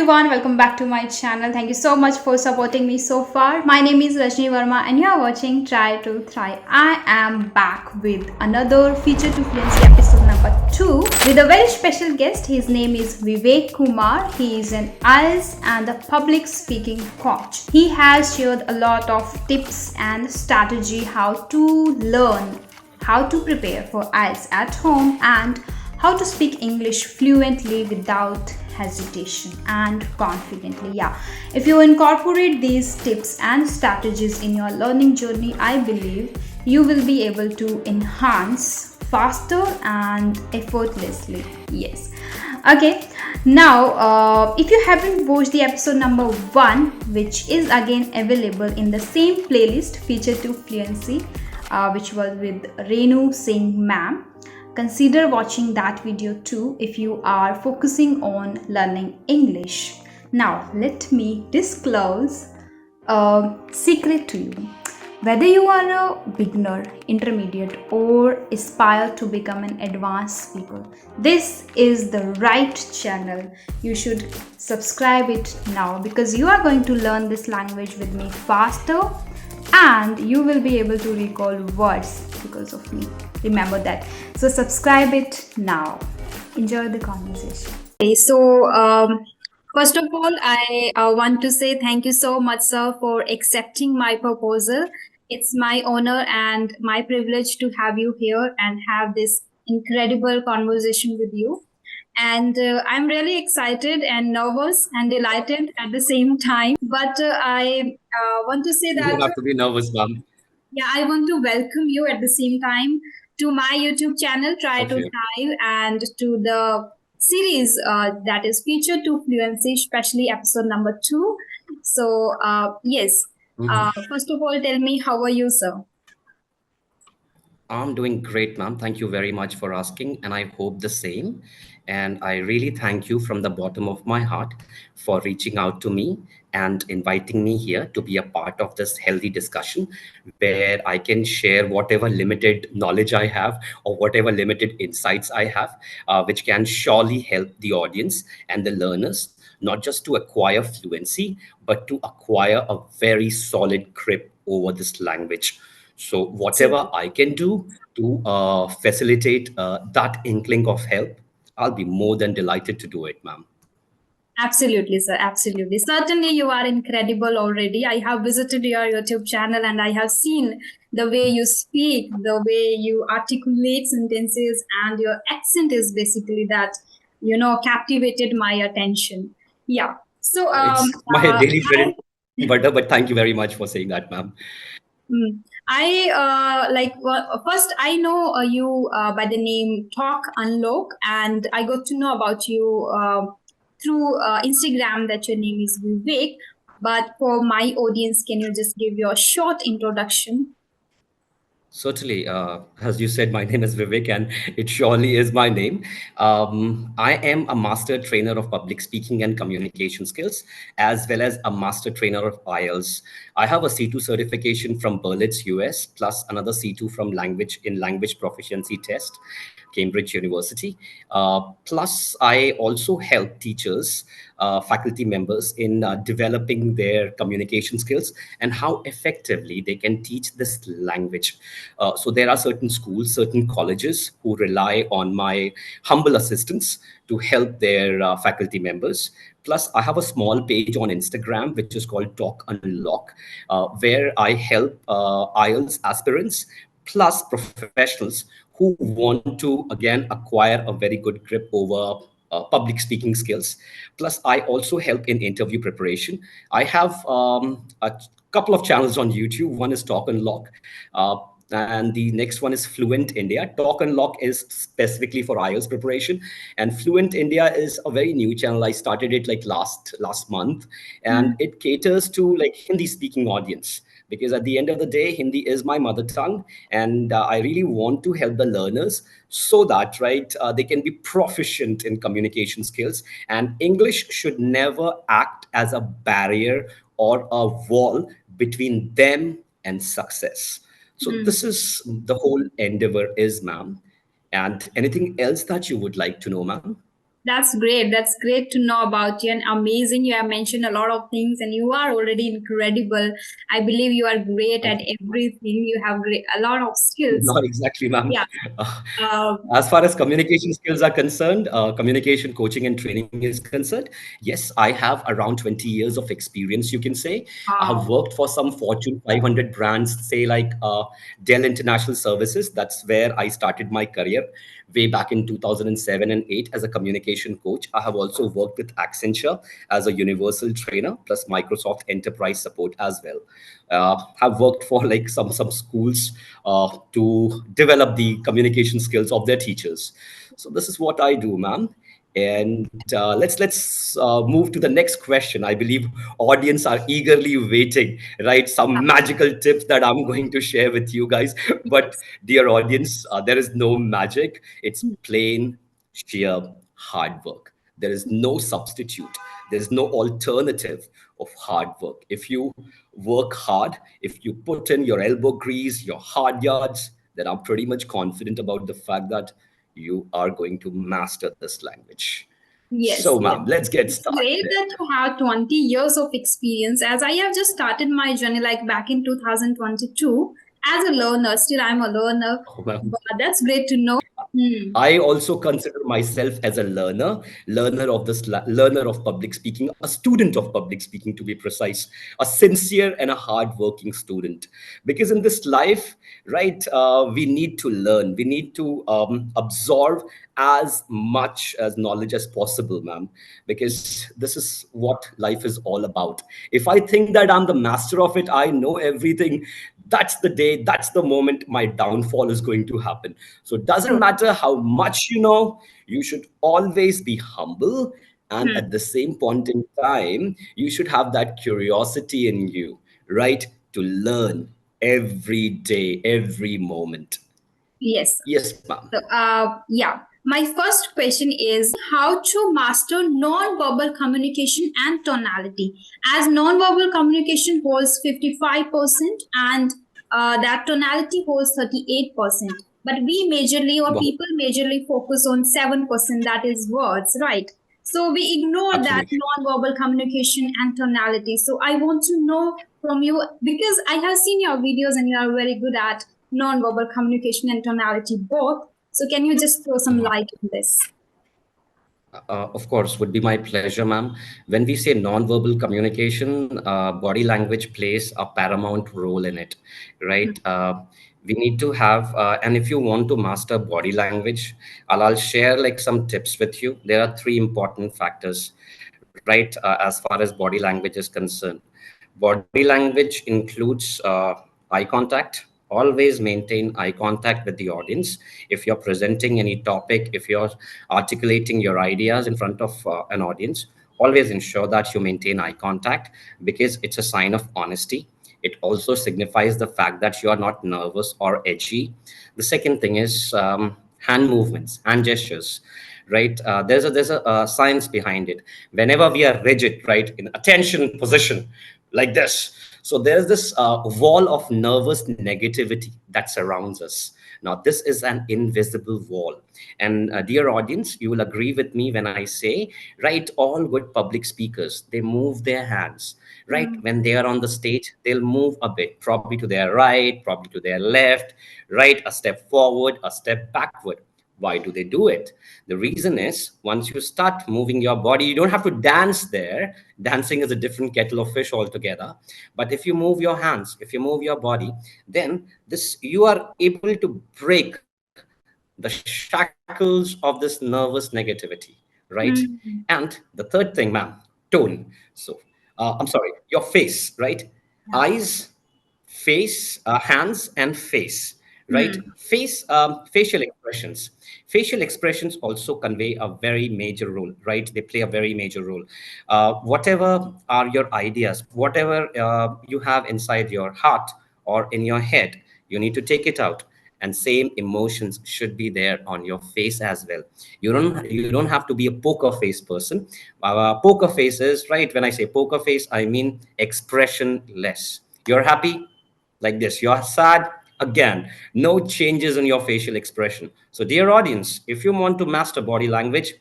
everyone, welcome back to my channel. Thank you so much for supporting me so far. My name is Rajni Verma and you are watching Try to Thrive. I am back with another Feature to Fluency episode number 2 with a very special guest. His name is Vivek Kumar. He is an IELTS and a public speaking coach. He has shared a lot of tips and strategy how to learn, how to prepare for IELTS at home, and how to speak English fluently without hesitation and confidently. Yeah, if you incorporate these tips and strategies in your learning journey, I believe you will be able to enhance faster and effortlessly. Yes. Okay, now if you haven't watched the episode number 1, which is again available in the same playlist, Feature to Fluency, which was with Renu Singh ma'am, consider watching that video too if you are focusing on learning English. Now, let me disclose a secret to you. Whether you are a beginner, intermediate, or aspire to become an advanced speaker, this is the right channel. You should subscribe it now because you are going to learn this language with me faster and you will be able to recall words because of me. Remember that. So subscribe it now. Enjoy the conversation. Okay, so first of all, I want to say thank you so much, sir, for accepting my proposal. It's my honor and my privilege to have you here and have this incredible conversation with you. And I'm really excited and nervous and delighted at the same time. But I want to say You that don't have to be nervous, ma'am. yeah, I want to welcome you at the same time to my YouTube channel, Try to Okay. Thrive, and to the series that is Feature to Fluency, especially episode number 2. So, yes, first of all, tell me, how are you, sir? I'm doing great, ma'am. Thank you very much for asking, and I hope the same. And I really thank you from the bottom of my heart for reaching out to me and inviting me here to be a part of this healthy discussion where I can share whatever limited knowledge I have or whatever limited insights I have, which can surely help the audience and the learners not just to acquire fluency, but to acquire a very solid grip over this language. So, whatever Absolutely. I can do to facilitate that inkling of help, I'll be more than delighted to do it, ma'am. Absolutely, sir. Absolutely. Certainly, you are incredible already. I have visited your YouTube channel and I have seen the way you speak, the way you articulate sentences, and your accent is basically that, captivated my attention. Yeah. So, It's my daily bread and butter, but thank you very much for saying that, ma'am. I first I know you by the name Talk Unlock, and I got to know about you through Instagram that your name is Vivek. But for my audience, can you just give your short introduction? Certainly, as you said, my name is Vivek, and it surely is my name. I am a master trainer of public speaking and communication skills, as well as a master trainer of IELTS. I have a C2 certification from Berlitz, US, plus another C2 from Language Proficiency Test, Cambridge University. Plus, I also help teachers, faculty members in developing their communication skills and how effectively they can teach this language. So there are certain schools, certain colleges who rely on my humble assistance to help their faculty members. Plus, I have a small page on Instagram which is called Talk Unlock, where I help IELTS aspirants plus professionals who want to again acquire a very good grip over public speaking skills. Plus, I also help in interview preparation. I have a couple of channels on YouTube. One is Talk and Lock, and the next one is Fluent India. Talk and Lock is specifically for IELTS preparation, and Fluent India is a very new channel. I started it like last month, and it caters to like Hindi speaking audience because at the end of the day, Hindi is my mother tongue, and I really want to help the learners so that they can be proficient in communication skills, and English should never act as a barrier or a wall between them and success. So Mm. this is the whole endeavor is, ma'am. And anything else that you would like to know, ma'am? That's great. That's great to know about you and amazing. You have mentioned a lot of things and you are already incredible. I believe you are great Thank at you. everything. You have a lot of skills. Not exactly, ma'am. Yeah. Uh, Uh, As far as communication skills are concerned, communication coaching and training is concerned, yes, I have around 20 years of experience, you can say. I have wow. worked for some Fortune 500 brands, say like Dell International Services. That's where I started my career way back in 2007 and 8 as a communication coach. I have also worked with Accenture as a universal trainer, plus Microsoft Enterprise Support as well. Have worked for like some schools to develop the communication skills of their teachers. So this is what I do, ma'am. And let's move to the next question. I believe audience are eagerly waiting, right? Some magical tips that I'm going to share with you guys. But Yes. dear audience, there is no magic. It's plain sheer hard work. There is no substitute. There is no alternative of hard work. If you work hard, if you put in your elbow grease, your hard yards, then I'm pretty much confident about the fact that you are going to master this language. Yes, So, yes. ma'am, let's get It's great started. that you have 20 years of experience. As I have just started my journey like back in 2022 as a learner, still I'm a learner, Oh, ma'am. but that's great to know. Hmm. I also consider myself as a learner of public speaking, a student of public speaking to be precise, a sincere and a hardworking student. Because in this life, right, we need to learn, we need to absorb as much as knowledge as possible, ma'am. Because this is what life is all about. If I think that I'm the master of it, I know everything, that's the day, that's the moment my downfall is going to happen. So it doesn't True. matter how much you know, you should always be humble. And Hmm. at the same point in time, you should have that curiosity in you, right? To learn every day, every moment. Yes. Yes, ma'am. So, yeah. My first question is how to master non-verbal communication and tonality. As non-verbal communication holds 55% and that tonality holds 38%. But we majorly or Wow, people majorly focus on 7%, that is words, right? So we ignore that absolutely. non-verbal communication and tonality. So I want to know from you because I have seen your videos and you are very good at non-verbal communication and tonality both. So can you just throw some light on this? Of course, would be my pleasure, ma'am. When we say non-verbal communication, body language plays a paramount role in it, right? We need to have, and if you want to master body language, I'll share like some tips with you. There are three important factors, right? As far as body language is concerned, body language includes eye contact. Always maintain eye contact with the audience. If you're presenting any topic, if you're articulating your ideas in front of an audience, always ensure that you maintain eye contact because it's a sign of honesty. It also signifies the fact that you are not nervous or edgy. The second thing is hand movements, hand gestures, right? There's a science behind it. Whenever we are rigid, right, in attention position like this, so there's this wall of nervous negativity that surrounds us. Now this is an invisible wall. And dear audience, you will agree with me when I say, right, all good public speakers, they move their hands, right? Mm. When they are on the stage, they'll move a bit, probably to their right, probably to their left, right, a step forward, a step backward. Why do they do it? The reason is once you start moving your body, you don't have to dance there. Dancing is a different kettle of fish altogether. But if you move your hands, if you move your body, then this you are able to break the shackles of this nervous negativity, right? And Mm. the third thing, ma'am, tone. So, I'm sorry, your face, right? Yeah. Eyes, face, hands, and face, right? Mm. Facial expressions. Facial expressions also convey a very major role, right? They play a very major role. Whatever are your ideas, whatever you have inside your heart or in your head, you need to take it out. And same emotions should be there on your face as well. You don't have to be a poker face person. Poker face is, right, when I say poker face, I mean expressionless. You're happy, like this. You're sad, again, no changes in your facial expression. So, dear audience, if you want to master body language,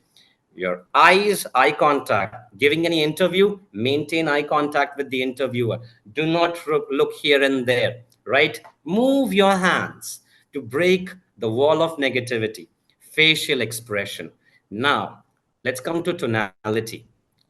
Your eyes, eye contact. Giving any interview, maintain eye contact with the interviewer. Do not look here and there, right? Move your hands to break the wall of negativity. Facial expression. Now, let's come to tonality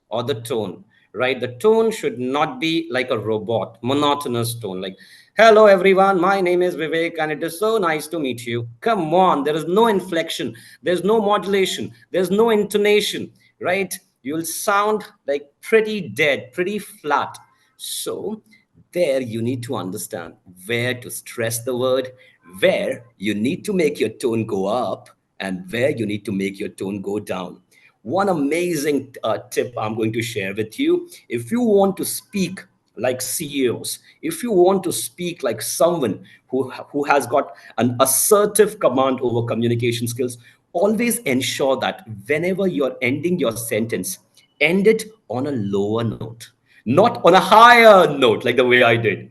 or the tone, right? The tone should not be like a robot, monotonous tone, like, hello everyone, my name is Vivek and it is so nice to meet you. Come on, there is no inflection, there's no modulation, there's no intonation, right? You'll sound like pretty dead, pretty flat. So, there you need to understand where to stress the word, where you need to make your tone go up, and where you need to make your tone go down. One amazing tip I'm going to share with you: if you want to speak like CEOs, if you want to speak like someone who has got an assertive command over communication skills, always ensure that whenever you're ending your sentence, end it on a lower note, not on a higher note like the way I did.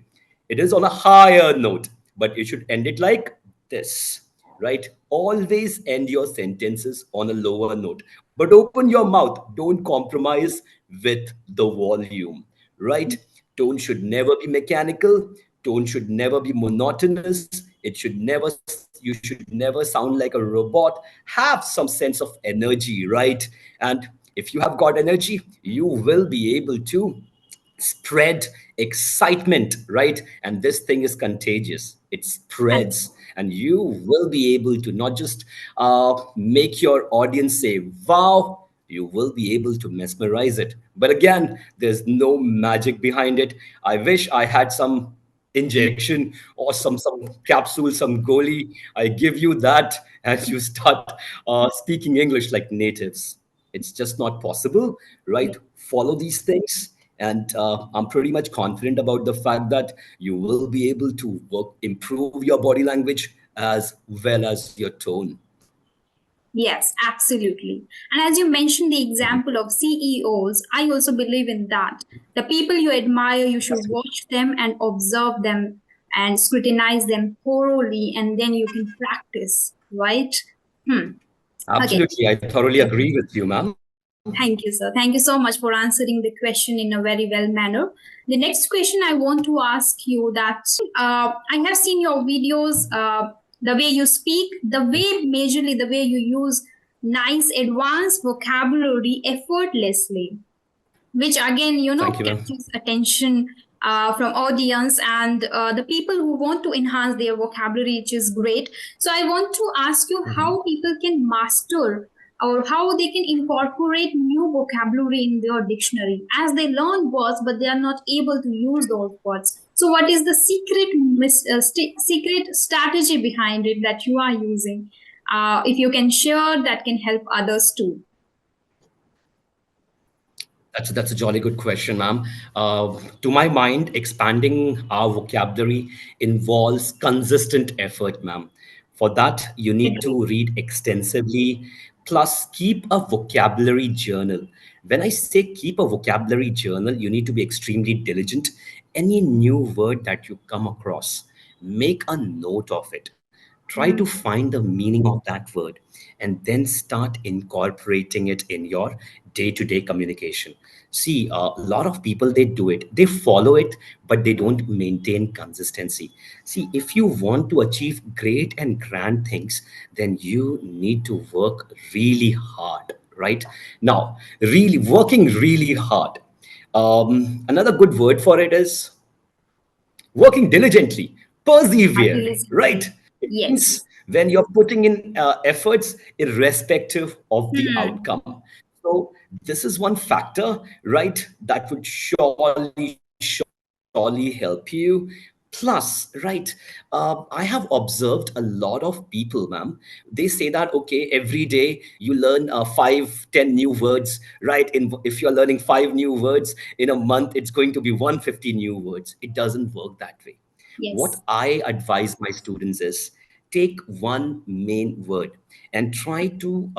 It is on a higher note, but you should end it like this, right? Always end your sentences on a lower note, but open your mouth. Don't compromise with the volume, right? Tone should never be mechanical. Tone should never be monotonous. It should never, you should never sound like a robot. Have some sense of energy, right? And if you have got energy, you will be able to spread excitement, right? And this thing is contagious. It spreads, and you will be able to not just make your audience say, wow, you will be able to mesmerize it. But again, there's no magic behind it. I wish I had some injection or some capsule, some goalie. I give you that, and you start speaking English like natives. It's just not possible, right? Follow these things, and I'm pretty much confident about the fact that you will be able to improve your body language as well as your tone. Yes, absolutely. And as you mentioned the example of CEOs, I also believe in that. The people you admire, you should watch them and observe them and scrutinize them thoroughly, and then you can practice, right? Hmm. Okay. Absolutely, I thoroughly agree with you, ma'am. Thank you, sir. Thank you so much for answering the question in a very well manner. The next question I want to ask you that I have seen your videos, the way you speak, the way majorly the way you use nice advanced vocabulary effortlessly, which again Thank you, ma'am. catches attention from audience and the people who want to enhance their vocabulary, which is great. So I want to ask you how people can master or how they can incorporate new vocabulary in their dictionary as they learn words but they are not able to use those words. So what is the secret strategy behind it that you are using? If you can share, that can help others too. That's a jolly good question, ma'am. To my mind, expanding our vocabulary involves consistent effort, ma'am. For that, you need to read extensively, plus keep a vocabulary journal. When I say keep a vocabulary journal, you need to be extremely diligent. Any new word that you come across, make a note of it. Try to find the meaning of that word and then start incorporating it in your day-to-day communication. See, a lot of people, they do it, they follow it, but they don't maintain consistency. See, if you want to achieve great and grand things, then you need to work really hard, right? Now, really working really hard. Another good word for it is working diligently, persevere, right? It Yes. means when you're putting in efforts irrespective of the Hmm. outcome. So this is one factor, right, that would surely help you. Plus, right, I have observed a lot of people, ma'am. They say that, okay, every day you learn 5, 10 new words, right? If you're learning 5 new words in a month, it's going to be 150 new words. It doesn't work that way. What Yes. I advise my students is take one main word and try to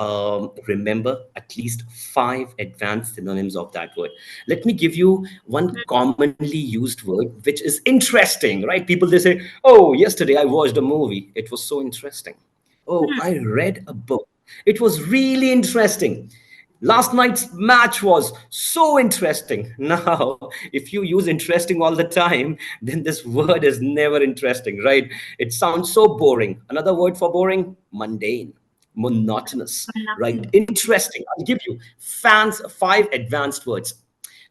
remember at least 5 advanced synonyms of that word. Let me give you one commonly used word, which is interesting, right? People, they say, oh, yesterday I watched a movie. It was so interesting. Oh, I read a book. It was really interesting. Last night's match was so interesting. Now, if you use interesting all the time, then this word is never interesting, right? It sounds so boring. Another word for boring: mundane, monotonous, right? Nothing. Interesting. I'll give you five advanced words.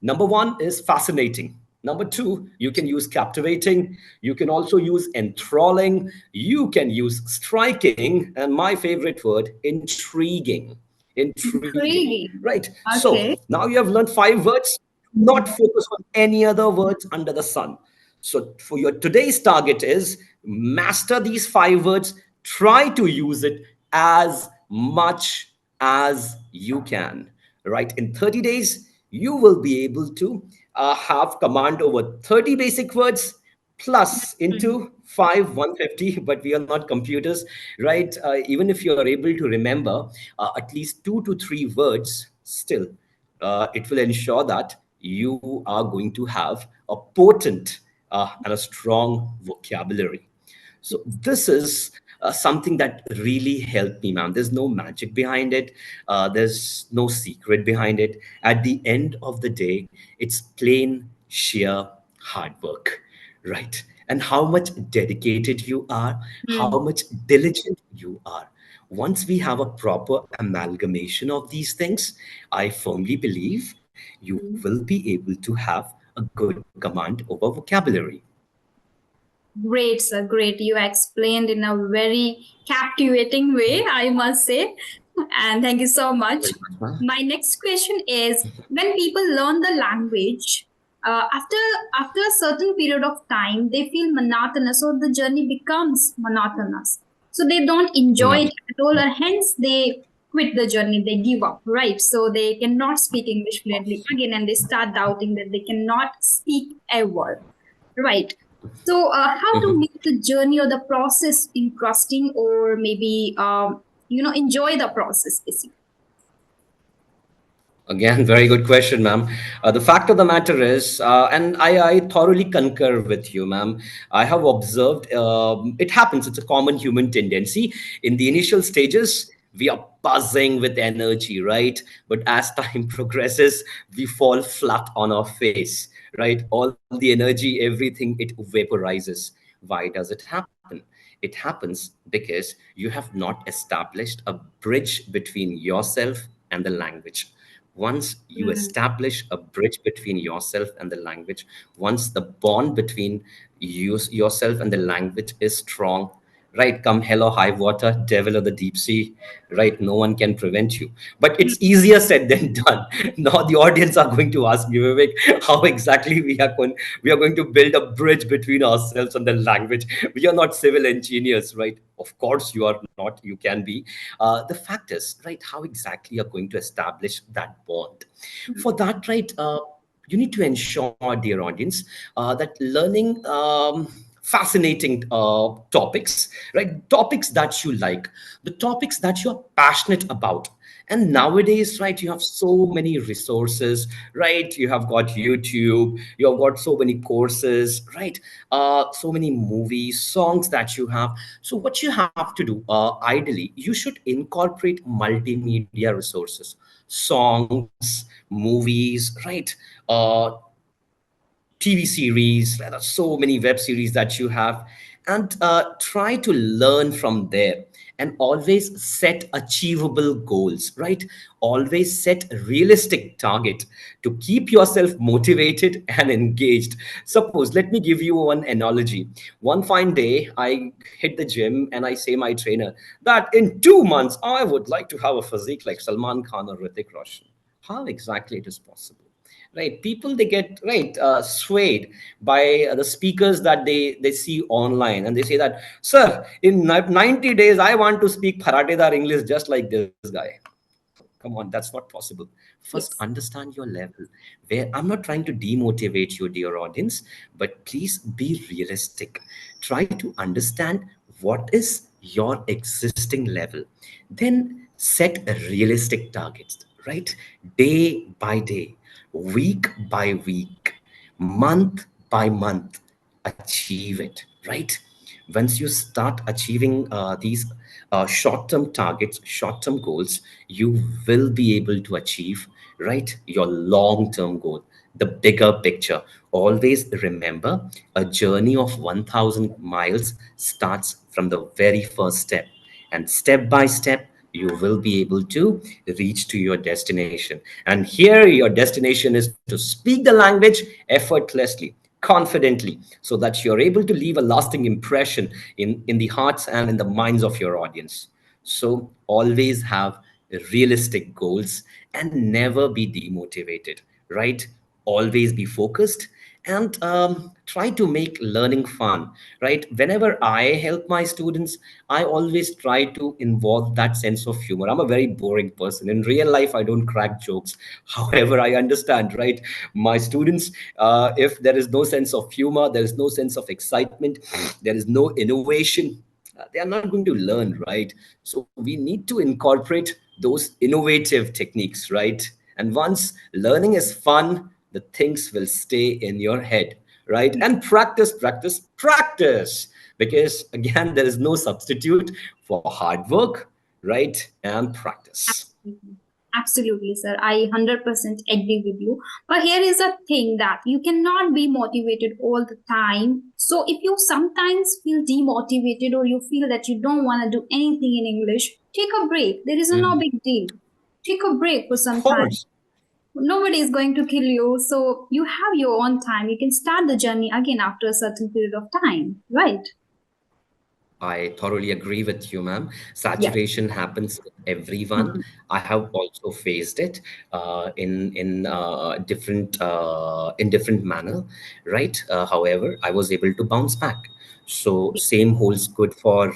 Number one is fascinating. Number two, you can use captivating. You can also use enthralling. You can use striking. And my favorite word, intriguing. Intriguing. Intriguing. Right. So Okay. now you have learned five words. Not focus on any other words under the sun. So for your today's target is master these five words. Try to use it as much as you can. Right. In 30 days, you will be able to have command over 30 basic words plus Mm. into 5 150, but we are not computers, right? Even if you are able to remember at least 2 to 3 words, still it will ensure that you are going to have a potent and a strong vocabulary. So this is something that really helped me, ma'am. There's no magic behind it. There's no secret behind it. At the end of the day, it's plain sheer hard work, right? And how much dedicated you are, how Mm. much diligent you are. Once we have a proper amalgamation of these things, I firmly believe you Mm. will be able to have a good command over vocabulary. Great, sir. Great. You explained in a very captivating way, I must say. And thank you so much. Very much, ma'am. My next question is, when people learn the language, after a certain period of time, they feel monotonous, or the journey becomes monotonous. So they don't enjoy it Ma'am. at all, or hence they quit the journey, they give up, right? So they cannot speak English fluently again, and they start doubting that they cannot speak ever, right? So, how to Mhm. make the journey or the process interesting, or maybe enjoy the process, basically. Again, very good question, ma'am. The fact of the matter is, and I thoroughly concur with you, ma'am. I have observed it happens. It's a common human tendency. In the initial stages, we are buzzing with energy, right? But as time progresses, we fall flat on our face, right? All the energy, everything, it vaporizes. Why does it happen? It happens because you have not established a bridge between yourself and the language. Once you Mm. establish a bridge between yourself and the language, once the bond between yourself and the language is strong, right, come hell or high water, devil or the deep sea, right, no one can prevent you. But it's easier said than done. Now the audience are going to ask me, Vivek, how exactly we are going to build a bridge between ourselves and the language. We are not civil engineers, right? Of course you are not, you can be. The fact is, right, how exactly you're going to establish that bond. For that, right, you need to ensure, dear audience, that learning fascinating topics, right? Topics that you like, the topics that you're passionate about. And nowadays, right, you have so many resources, right? You have got YouTube, you have got so many courses, right? So many movies, songs that you have. So what you have to do, ideally, you should incorporate multimedia resources, songs, movies, right? TV series, there are so many web series that you have, and try to learn from there. And always set achievable goals, right? Always set a realistic target to keep yourself motivated and engaged. Suppose, let me give you one analogy. One fine day, I hit the gym and I say my trainer that in 2 months I would like to have a physique like Salman Khan or Hrithik Roshan. How exactly it is possible? Right, people, they get right swayed by the speakers that they see online, and they say that, sir, in 90 days I want to speak paratedar English just like this guy. Come on, that's not possible. First, Yes. understand your level. Where I'm not trying to demotivate you, dear audience, but please be realistic. Try to understand what is your existing level. Then set a realistic targets, right? Day by day, week by week, month by month. Achieve it, right? Once you start achieving these short-term targets, short-term goals, you will be able to achieve, right, your long-term goal, the bigger picture. Always remember, a journey of 1,000 miles starts from the very first step, and step by step you will be able to reach to your destination. And here your destination is to speak the language effortlessly, confidently, so that you're able to leave a lasting impression in the hearts and in the minds of your audience. So always have realistic goals and never be demotivated, right? Always be focused, and try to make learning fun, right? Whenever I help my students, I always try to involve that sense of humor. I'm a very boring person in real life. I don't crack jokes. However, I understand, right? My students, if there is no sense of humor, there is no sense of excitement, there is no innovation, they are not going to learn, right? So we need to incorporate those innovative techniques, right? And once learning is fun, the things will stay in your head, right? And practice, practice, practice, because again, there is no substitute for hard work, right? And practice. Mhm. Absolutely, sir. I 100% agree with you. But here is a thing that you cannot be motivated all the time. So if you sometimes feel demotivated or you feel that you don't want to do anything in English, take a break. There is no Mhm. big deal. Take a break for Of some time. course. Nobody is going to kill you. So you have your own time. You can start the journey again after a certain period of time, right? I thoroughly agree with you, ma'am. Yeah. Saturation happens with everyone. Mhm. I have also faced it in different manner, right? However, I was able to bounce back. So same holds good for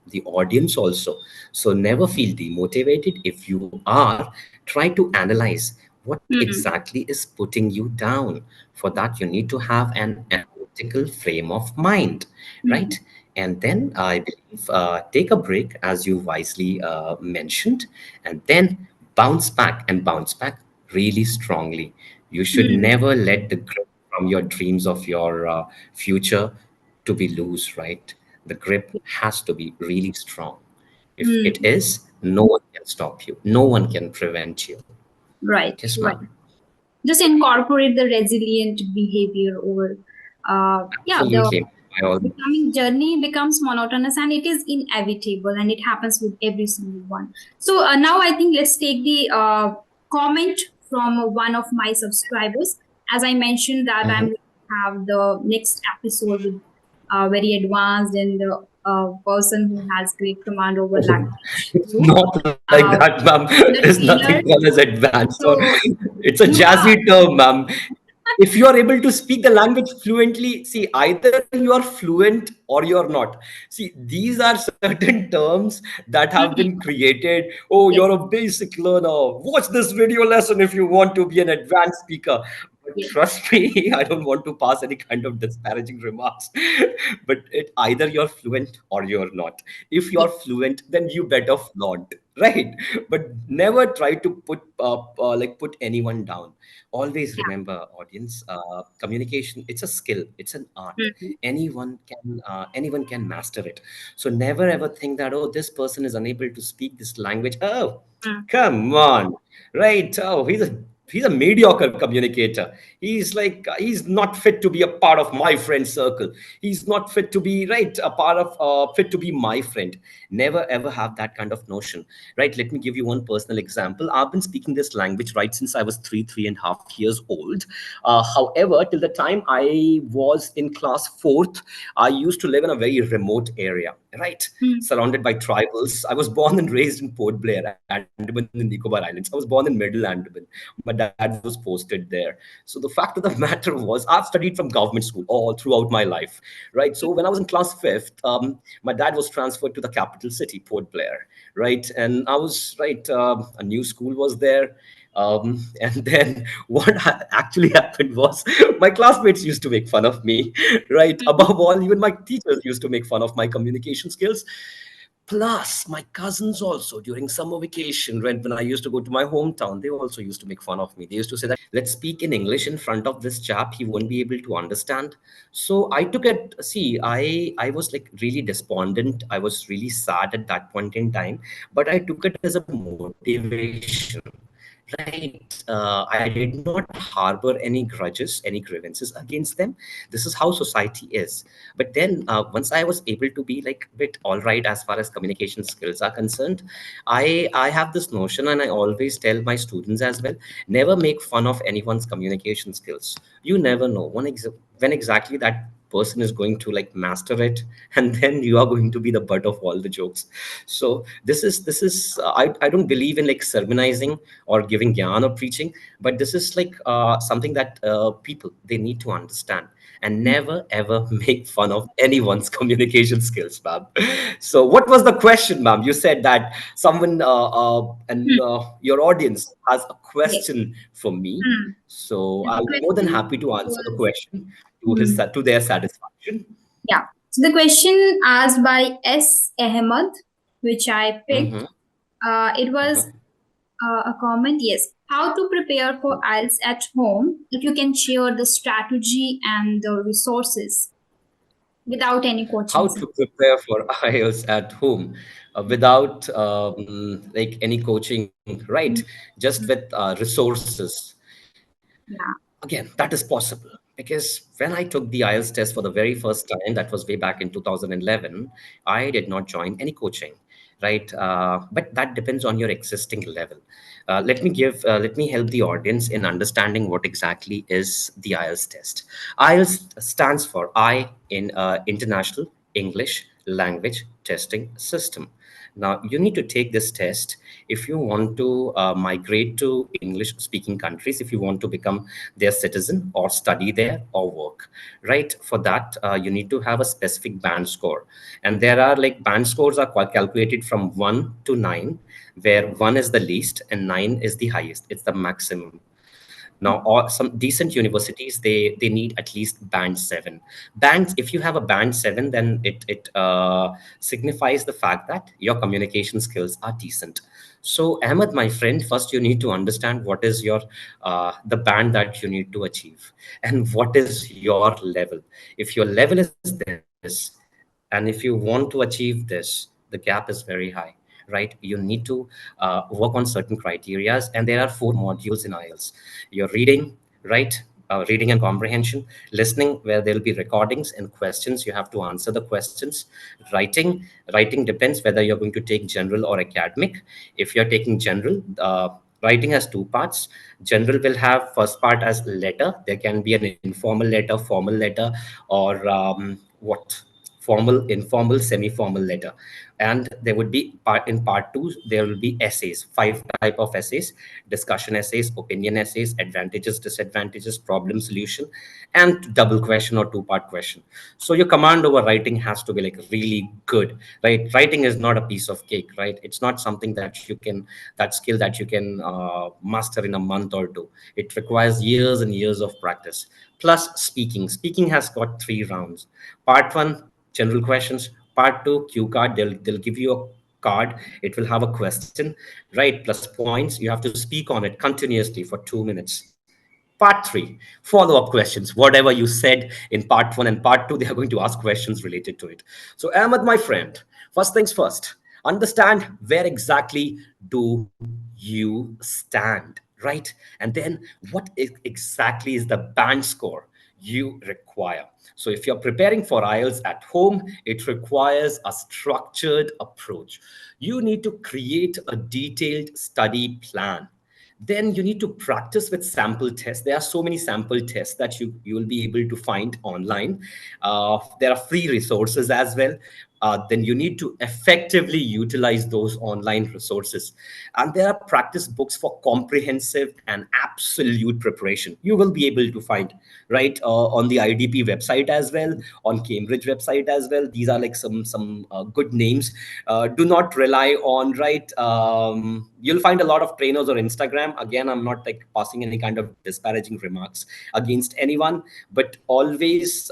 the audience also. So never feel demotivated. If you are, try to analyze what Mhm. exactly is putting you down. For that, you need to have an analytical frame of mind, Mhm. right? And then I believe take a break, as you wisely mentioned, and then bounce back really strongly. You should Mhm. never let the grip from your dreams of your future to be loose, right? The grip has to be really strong. If it Mhm. is, no one can stop you, no one can prevent you. Right, Yes, right. ma'am. Just incorporate the resilient behavior over yeah, the Absolutely. I all becoming journey becomes monotonous and it is inevitable and it happens with every single one. So now I think let's take the comment from one of my subscribers. As I mentioned that I'm Mhm. going to have the next episode with very advanced and person who has great command over language. It's So, not like uh, that, ma'am. the There's nothing trainer. called as advanced. Or So it's a you are. jazzy term, ma'am. If you are able to speak the language fluently, see, either you are fluent or you're not. See, these are certain terms that have been Mhm. created. Oh, Yes, you're a basic learner. Watch this video lesson if you want to be an advanced speaker. But yes. trust me, I don't want to pass any kind of disparaging remarks. But either you're fluent or you're not. If Yes. you're fluent, then you better flaunt, right? But never try to put anyone down. Always Yeah. remember, audience, communication, it's a skill, it's an art. Mhm. Anyone can master it. So never ever think that, oh, this person is unable to speak this language. Oh, Mm. come on, right? Oh, he's a mediocre communicator. He's not fit to be a part of my friend circle. He's not fit to be, right, a part of fit to be my friend. Never ever have that kind of notion, right? Let me give you one personal example. I've been speaking this language right since I was 3.5 years old. However, till the time I was in class fourth, I used to live in a very remote area, right, Mm. surrounded by tribals. I was born and raised in Port Blair, Andaman in Nicobar Islands. I was born in Middle Andaman. My dad was posted there. So the fact of the matter was, I've studied from government school all throughout my life, right? So when I was in class fifth, my dad was transferred to the capital city, Port Blair, right? And I was right. A new school was there. And then what actually happened was my classmates used to make fun of me, right? Mhm. Above all, even my teachers used to make fun of my communication skills. Plus, my cousins also during summer vacation, right, when I used to go to my hometown, they also used to make fun of me. They used to say that, let's speak in English in front of this chap, he won't be able to understand. So I took it, see, I was like really despondent. I was really sad at that point in time, but I took it as a motivation. Right. I did not harbor any grudges, any grievances against them. This is how society is. But then once I was able to be like a bit all right as far as communication skills are concerned, I have this notion, and I always tell my students as well, never make fun of anyone's communication skills. You never know when exactly that person is going to like master it, and then you are going to be the butt of all the jokes. So this is I don't believe in like sermonizing or giving gyan or preaching, but this is like something that people they need to understand, and never ever make fun of anyone's communication skills, ma'am. So what was the question, ma'am? You said that someone and Hmm. your audience has a Yes. question for me, Hmm. so And the I'll be more than question happy to answer the was, question hmm, to their satisfaction. yeah. So the question asked by S. Ahmed, which I picked, Mm-hmm. it was Uh-huh. a comment. Yes. How to prepare for IELTS at home? If you can share the strategy and the resources without any How coaching. to prepare for IELTS at home without like any coaching, right? Just with resources. Yeah. Again, that is possible because when I took the IELTS test for the very first time, that was way back in 2011, I did not join any coaching, right? But that depends on your existing level. Let me help the audience in understanding what exactly is the IELTS test. IELTS stands for I in International English Language Testing System. Now, you need to take this test if you want to migrate to English speaking countries, if you want to become their citizen or study there or work, right? For that, you need to have a specific band score. And there are like band scores are calculated from 1 to 9, where 1 is the least and 9 is the highest. It's the maximum. Now, some decent universities they need at least band 7. Bands, if you have a band 7, then it signifies the fact that your communication skills are decent. So, Ahmed, my friend, first you need to understand what is your the band that you need to achieve, and what is your level. If your level is this, and if you want to achieve this, the gap is very high, right? You need to work on certain criterias, and there are 4 modules in IELTS. Your reading, right? Reading and comprehension. Listening, where there'll be recordings and questions, you have to answer the questions. Writing depends whether you're going to take general or academic. If you're taking general, writing has 2 parts. General will have first part as letter. There can be an informal letter, formal letter, or what formal, informal, semi-formal letter. And there would be part 2, there will be essays, 5 type of essays: discussion essays, opinion essays, advantages, disadvantages, problem solution, and double question or 2-part question. So your command over writing has to be like really good, right? Writing is not a piece of cake, right? It's not something that skill that you can master in a month or two. It requires years and years of practice. Plus speaking has got 3 rounds. Part 1, general questions. Part 2, cue card. They'll give you a card. It will have a question, right? Plus points. You have to speak on it continuously for 2 minutes. Part 3, follow up questions. Whatever you said in part 1 and part 2, they are going to ask questions related to it. So, Ahmed, my friend, first things first, understand where exactly do you stand, right? And then exactly is the band score you require. So, if you're preparing for IELTS at home, it requires a structured approach. You need to create a detailed study plan. Then you need to practice with sample tests. There are so many sample tests that you will be able to find online. There are free resources as well. Then you need to effectively utilize those online resources. And there are practice books for comprehensive and absolute preparation. You will be able to find, right, on the IDP website as well, on Cambridge website as well. These are like some good names. Do not rely on, right? You'll find a lot of trainers on Instagram. Again, I'm not like passing any kind of disparaging remarks against anyone, but always,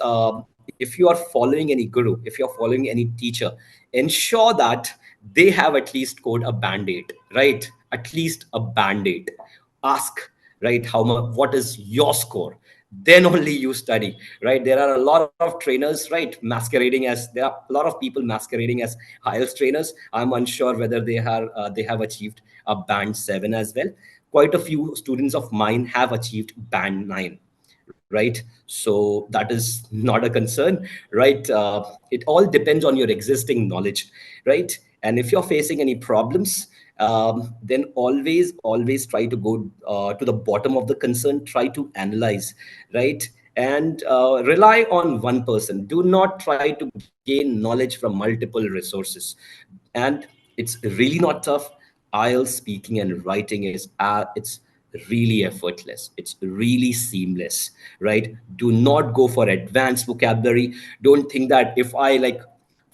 if you are following any guru, if you're following any teacher, ensure that they have at least scored a band-aid, right? At least a band-aid. Ask, right, how much, what is your score? Then only you study, right? There are a lot of trainers, right, masquerading as, there are a lot of people masquerading as IELTS trainers. I'm unsure whether they have achieved a band 7 as well. Quite a few students of mine have achieved band 9, right? So that is not a concern, right? It all depends on your existing knowledge, right? And if you're facing any problems, then always try to go to the bottom of the concern, try to analyze, right? And rely on one person. Do not try to gain knowledge from multiple resources. And it's really not tough. IELTS speaking and writing is it's really effortless. It's really seamless, right? Do not go for advanced vocabulary. Don't think that if I like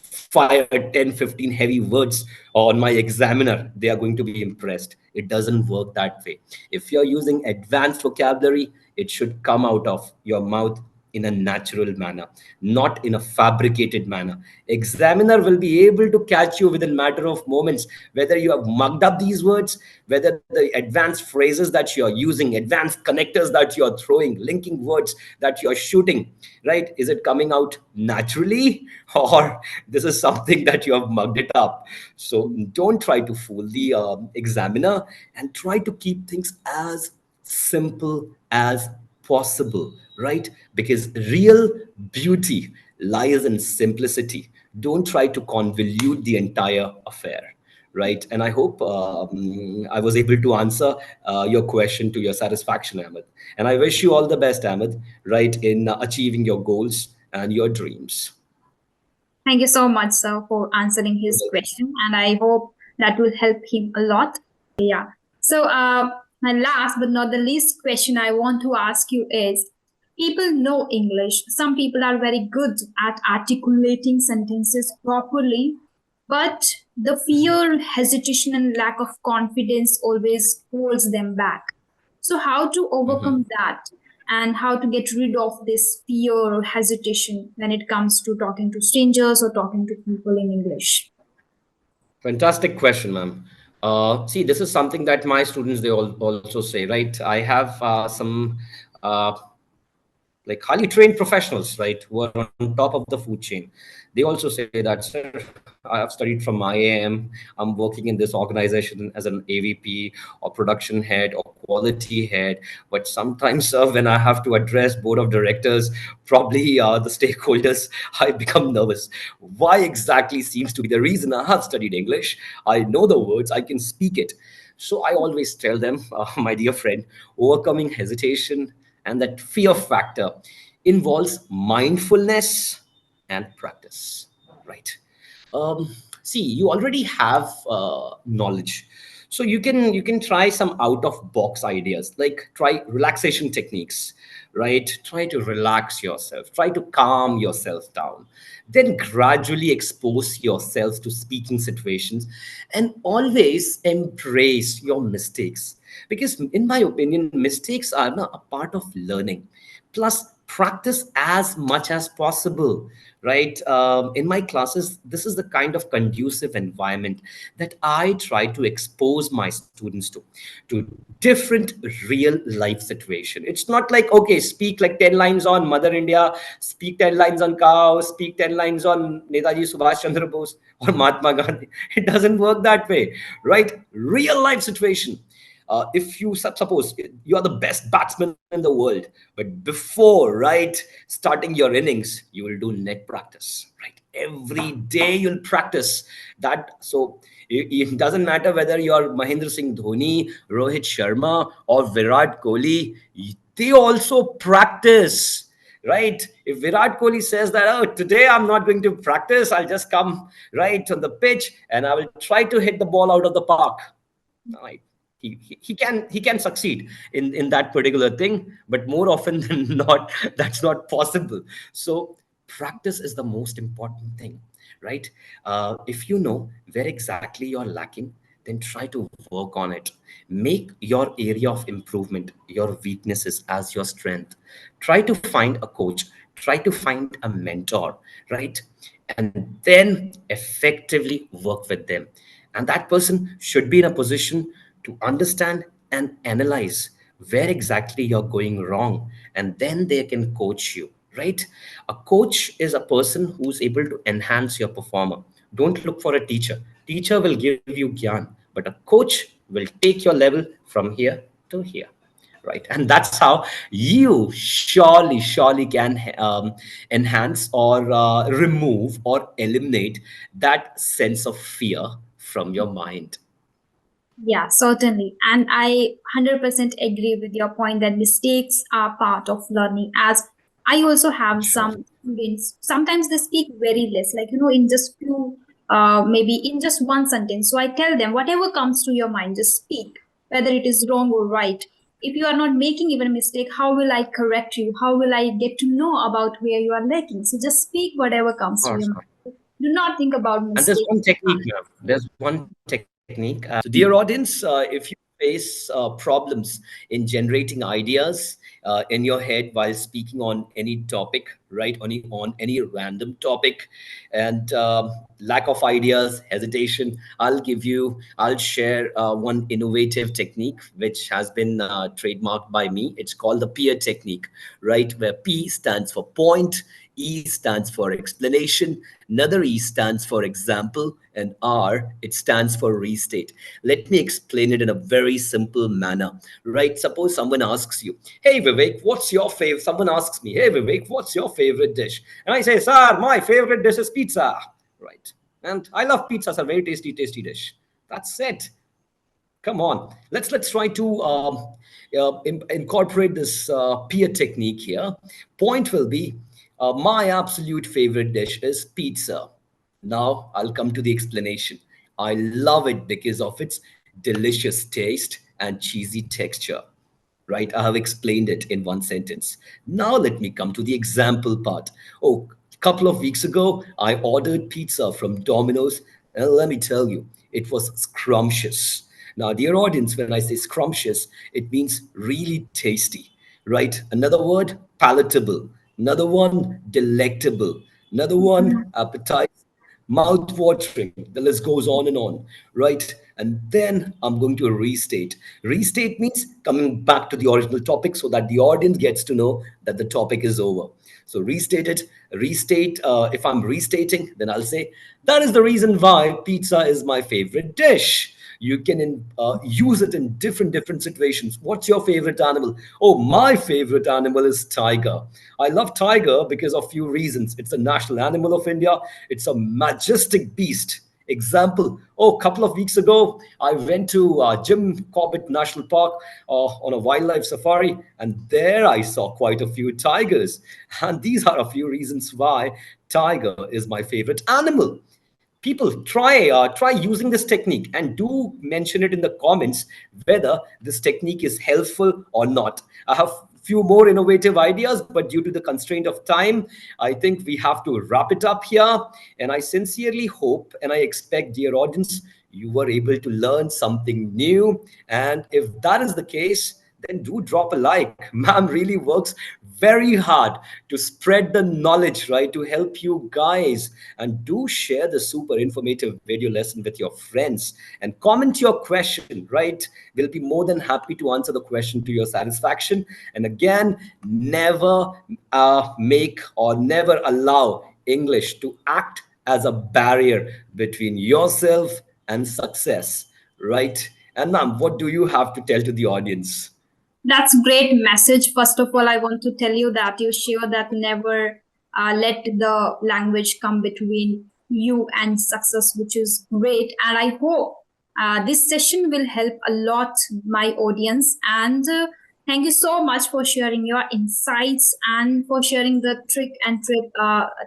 fire 10, 15 heavy words on my examiner, they are going to be impressed. It doesn't work that way. If you're using advanced vocabulary, it should come out of your mouth in a natural manner, not in a fabricated manner. Examiner will be able to catch you within matter of moments, whether you have mugged up these words, whether the advanced phrases that you're using, advanced connectors that you're throwing, linking words that you're shooting, right? Is it coming out naturally, or this is something that you have mugged it up? So don't try to fool the examiner, and try to keep things as simple as possible, right? Because real beauty lies in simplicity. Don't try to convolute the entire affair, right? And I hope I was able to answer your question to your satisfaction, Ahmed. And I wish you all the best, Ahmed, right, in achieving your goals and your dreams. Thank you so much, sir, for answering his question, and I hope that will help him a lot. Yeah. So, my last but not the least question I want to ask you is, people know English. Some people are very good at articulating sentences properly, but the fear, hesitation, and lack of confidence always holds them back. So, how to overcome that, and how to get rid of this fear or hesitation when it comes to talking to strangers or talking to people in English? Fantastic question, ma'am. See, this is something that my students, they all also say, right? I have some like highly trained professionals, right, who are on top of the food chain. They also say that, sir, I have studied from IAM. I'm working in this organization as an AVP or production head or quality head. But sometimes, sir, when I have to address board of directors, probably the stakeholders, I become nervous. Why exactly seems to be the reason. I have studied English. I know the words. I can speak it. So I always tell them, my dear friend, overcoming hesitation and that fear factor involves mindfulness and practice, right? See, you already have knowledge, so you can try some out of box ideas, like try relaxation techniques, right? Try to relax yourself, try to calm yourself down, then gradually expose yourself to speaking situations, and always embrace your mistakes, because in my opinion, mistakes are a part of learning. Plus, practice as much as possible, right? In my classes, this is the kind of conducive environment that I try to expose my students to different real life situation. It's not like, okay, speak like 10 lines on Mother India, speak 10 lines on cows, speak 10 lines on Netaji Subhash Chandra Bose or Mahatma Gandhi. It doesn't work that way, right? Real life situation. If you suppose you are the best batsman in the world, but before, right, starting your innings, you will do net practice, right? Every day you'll practice that. So it doesn't matter whether you're Mahendra Singh Dhoni, Rohit Sharma, or Virat Kohli, they also practice, right? If Virat Kohli says that, oh, today I'm not going to practice, I'll just come right on the pitch and I will try to hit the ball out of the park, right? He can succeed in that particular thing, but more often than not, that's not possible. So practice is the most important thing, right? If you know where exactly you're lacking, then try to work on it. Make your area of improvement your weaknesses as your strength. Try to find a coach, try to find a mentor, right? and then effectively work with them. And that person should be in a position to understand and analyze where exactly you're going wrong, and then they can coach you, right? A coach is a person who's able to enhance your performer. Don't look for a teacher. Teacher will give you gyan, but a coach will take your level from here to here, right? And that's how you surely can enhance or remove or eliminate that sense of fear from your mind. Yeah, certainly. And I 100% agree with your point that mistakes are part of learning. As I also have Sure. some students, sometimes they speak very less, like, in just few, maybe in just one sentence. So I tell them, whatever comes to your mind, just speak, whether it is wrong or right. If you are not making even a mistake, how will I correct you? How will I get to know about where you are lacking? So just speak whatever Of comes to your course. mind. Do not think about And there's mistakes. one technique, ma'am. There's one technique. So, dear audience, if you face problems in generating ideas in your head while speaking on any topic, right, on any random topic, and lack of ideas, hesitation, I'll share one innovative technique which has been trademarked by me. It's called the peer technique, right, where P stands for point, E stands for explanation, another E stands for example, and R, it stands for restate. Let me explain it in a very simple manner, right? Suppose someone asks you, hey Vivek, what's your favorite? Someone asks me, hey Vivek, what's your favorite dish? And I say, sir, my favorite dish is pizza, right? And I love pizza, it's a very tasty dish. That's it. Come on, let's try to incorporate this peer technique here. Point will be my absolute favorite dish is pizza. Now I'll come to the explanation. I love it because of its delicious taste and cheesy texture, right? I have explained it in one sentence. Now let me come to the example part. Oh, a couple of weeks ago, I ordered pizza from Domino's, and let me tell you, it was scrumptious. Now, dear audience, when I say scrumptious, it means really tasty, right? Another word, palatable. Another one, delectable. Another one, appetite, mouth-watering. The list goes on, right? And then I'm going to restate. Restate means coming back to the original topic so that the audience gets to know that the topic is over. So restate it, restate. If I'm restating, then I'll say, that is the reason why pizza is my favorite dish. You can use it in different situations. What's your favorite animal? Oh, my favorite animal is tiger. I love tiger because of few reasons. It's a national animal of India. It's a majestic beast. Example, oh, a couple of weeks ago, I went to Jim Corbett National Park on a wildlife safari, and there I saw quite a few tigers. And these are a few reasons why tiger is my favorite animal. People try using this technique and do mention it in the comments whether this technique is helpful or not. I have few more innovative ideas, but due to the constraint of time, I think we have to wrap it up here. And I sincerely hope and I expect, dear audience, you were able to learn something new. And if that is the case, then do drop a like. Ma'am really works very hard to spread the knowledge, right? To help you guys. And do share the super informative video lesson with your friends and comment your question, right? We'll be more than happy to answer the question to your satisfaction. And again, never make or never allow English to act as a barrier between yourself and success, right? And ma'am, what do you have to tell to the audience? That's great message. First of all, I want to tell you that you share that never let the language come between you and success, which is great. And I hope this session will help a lot my audience. And thank you so much for sharing your insights and for sharing the trick and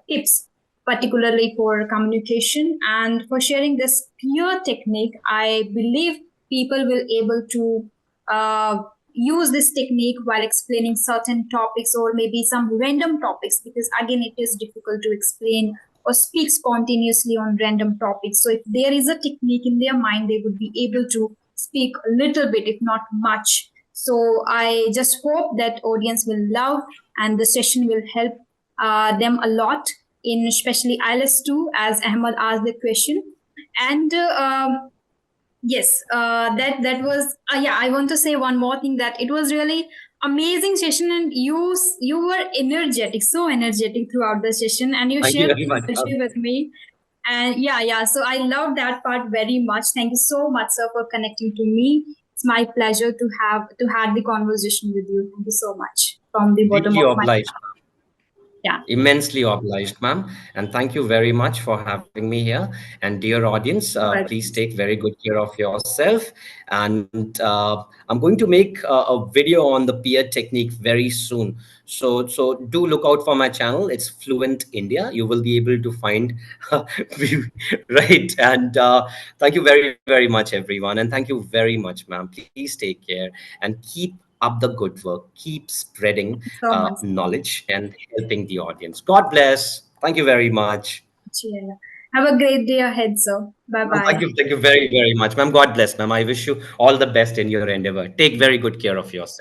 tips, particularly for communication, and for sharing this peer technique. I believe people will able to uh, use this technique while explaining certain topics or maybe some random topics, because again it is difficult to explain or speak spontaneously on random topics. So if there is a technique in their mind, they would be able to speak a little bit, if not much. So I just hope that audience will love and the session will help them a lot. in especially IELTS 2, as Ahmad asked the question. And yes, that was yeah. I want to say one more thing, that it was really amazing session, and you were energetic, so energetic throughout the session, and you Thank you shared very so much. much with me. And yeah, so I love that part very much. Thank you so much, sir, for connecting to me. It's my pleasure to have the conversation with you. Thank you so much from the bottom Deeply of my obliged. yeah. Immensely obliged, ma'am. And thank you very much for having me here. And dear audience, please Welcome. take very good care of yourself. And I'm going to make a video on the peer technique very soon. So do look out for my channel. It's Fluent India. You will be able to find right. And thank you very, very much, everyone. And thank you very much, ma'am. Please take care and keep up the good work. Keep spreading So much. knowledge and helping the audience. God bless. Thank you very much. Yeah. Have a great day ahead, sir. Bye Ma'am, bye. thank you very, very much, ma'am. God bless, ma'am. I wish you all the best in your endeavor. Take very good care of yourself.